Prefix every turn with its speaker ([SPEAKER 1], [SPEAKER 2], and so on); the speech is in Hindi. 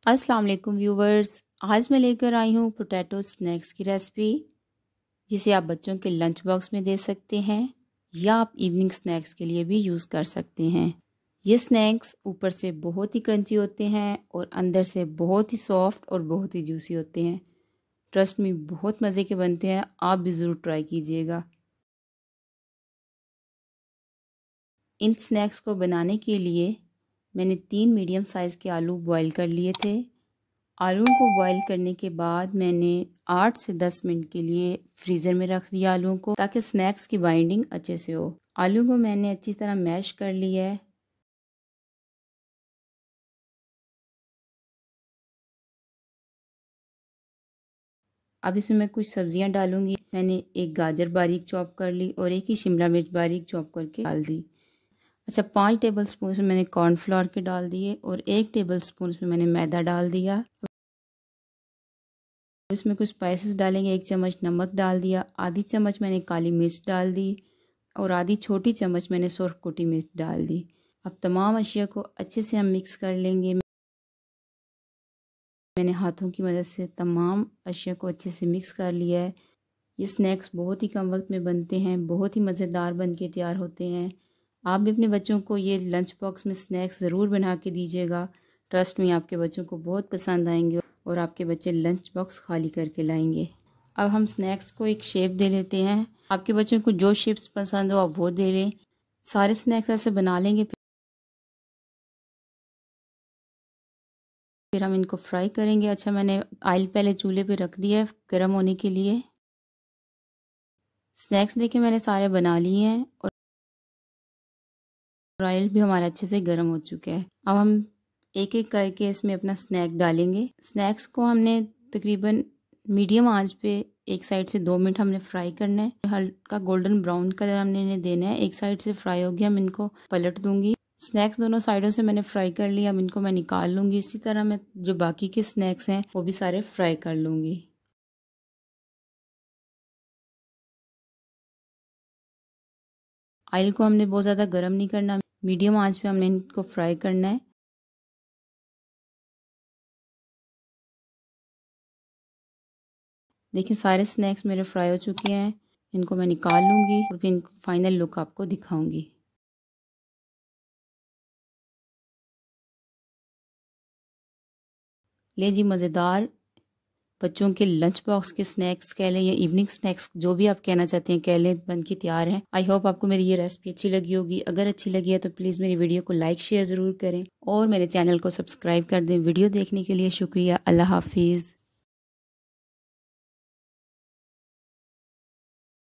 [SPEAKER 1] अस्सलाम वालेकुम व्यूवर्स। आज मैं लेकर आई हूँ पोटैटो स्नैक्स की रेसिपी, जिसे आप बच्चों के लंच बॉक्स में दे सकते हैं या आप इवनिंग स्नैक्स के लिए भी यूज़ कर सकते हैं। ये स्नैक्स ऊपर से बहुत ही क्रंची होते हैं और अंदर से बहुत ही सॉफ्ट और बहुत ही जूसी होते हैं। ट्रस्ट मी, बहुत मज़े के बनते हैं, आप भी ज़रूर ट्राई कीजिएगा। इन स्नैक्स को बनाने के लिए मैंने 3 मीडियम साइज़ के आलू बॉईल कर लिए थे। आलूओं को बॉईल करने के बाद मैंने 8 से 10 मिनट के लिए फ्रीज़र में रख दिया आलूओं को, ताकि स्नैक्स की बाइंडिंग अच्छे से हो। आलू को मैंने अच्छी तरह मैश कर लिया है। अब इसमें मैं कुछ सब्जियां डालूंगी। मैंने एक गाजर बारीक चॉप कर ली और एक ही शिमला मिर्च बारीक चॉप करके डाल दी। अच्छा, 5 टेबल स्पून में मैंने कॉर्नफ्लोर के डाल दिए और 1 टेबल स्पून में मैंने मैदा डाल दिया। इसमें कुछ स्पाइसेस डालेंगे। 1 चम्मच नमक डाल दिया, आधी चम्मच मैंने काली मिर्च डाल दी और आधी छोटी चम्मच मैंने सुर्ख कुटी मिर्च डाल दी। अब तमाम अशिया को अच्छे से हम मिक्स कर लेंगे। मैंने हाथों की मदद से तमाम अशिया को अच्छे से मिक्स कर लिया है। ये स्नैक्स बहुत ही कम वक्त में बनते हैं, बहुत ही मज़ेदार बन के तैयार होते हैं। आप भी अपने बच्चों को ये लंच बॉक्स में स्नैक्स ज़रूर बना के दीजिएगा। ट्रस्ट में आपके बच्चों को बहुत पसंद आएंगे और आपके बच्चे लंच बॉक्स खाली करके लाएंगे। अब हम स्नैक्स को एक शेप दे लेते हैं। आपके बच्चों को जो शेप्स पसंद हो आप वो दे लें। सारे स्नैक्स ऐसे बना लेंगे, फिर हम इनको फ्राई करेंगे। अच्छा, मैंने ऑयल पहले चूल्हे पे रख दिया है गर्म होने के लिए। स्नैक्स देखिए मैंने सारे बना लिए हैं और ऑयल भी हमारा अच्छे से गर्म हो चुका है। अब हम एक एक करके इसमें अपना स्नैक डालेंगे। स्नैक्स को हमने तकरीबन मीडियम आंच पे एक साइड से 2 मिनट हमने फ्राई करना है। हल्का गोल्डन ब्राउन कलर हमने इन्हें देना है। एक साइड से फ्राई हो गया, हम इनको पलट दूंगी। स्नैक्स दोनों साइडों से मैंने फ्राई कर लिया। अब इनको मैं निकाल लूंगी। इसी तरह मैं जो बाकी के स्नैक्स हैं वो भी सारे फ्राई कर लूंगी। ऑयल को हमने बहुत ज़्यादा गर्म नहीं करना, मीडियम आंच पे हमने इनको फ्राई करना है। देखिए सारे स्नैक्स मेरे फ्राई हो चुके हैं। इनको मैं निकाल लूँगी और फिर इनको फाइनल लुक आपको दिखाऊंगी। ले जी, मज़ेदार बच्चों के लंच बॉक्स के स्नैक्स कह लें या इवनिंग स्नैक्स, जो भी आप कहना चाहते हैं कह लें, बन के तैयार हैं। आई होप आपको मेरी ये रेसिपी अच्छी लगी होगी। अगर अच्छी लगी है तो प्लीज़ मेरी वीडियो को लाइक शेयर ज़रूर करें और मेरे चैनल को सब्सक्राइब कर दें। वीडियो देखने के लिए शुक्रिया। अल्लाह हाफिज़।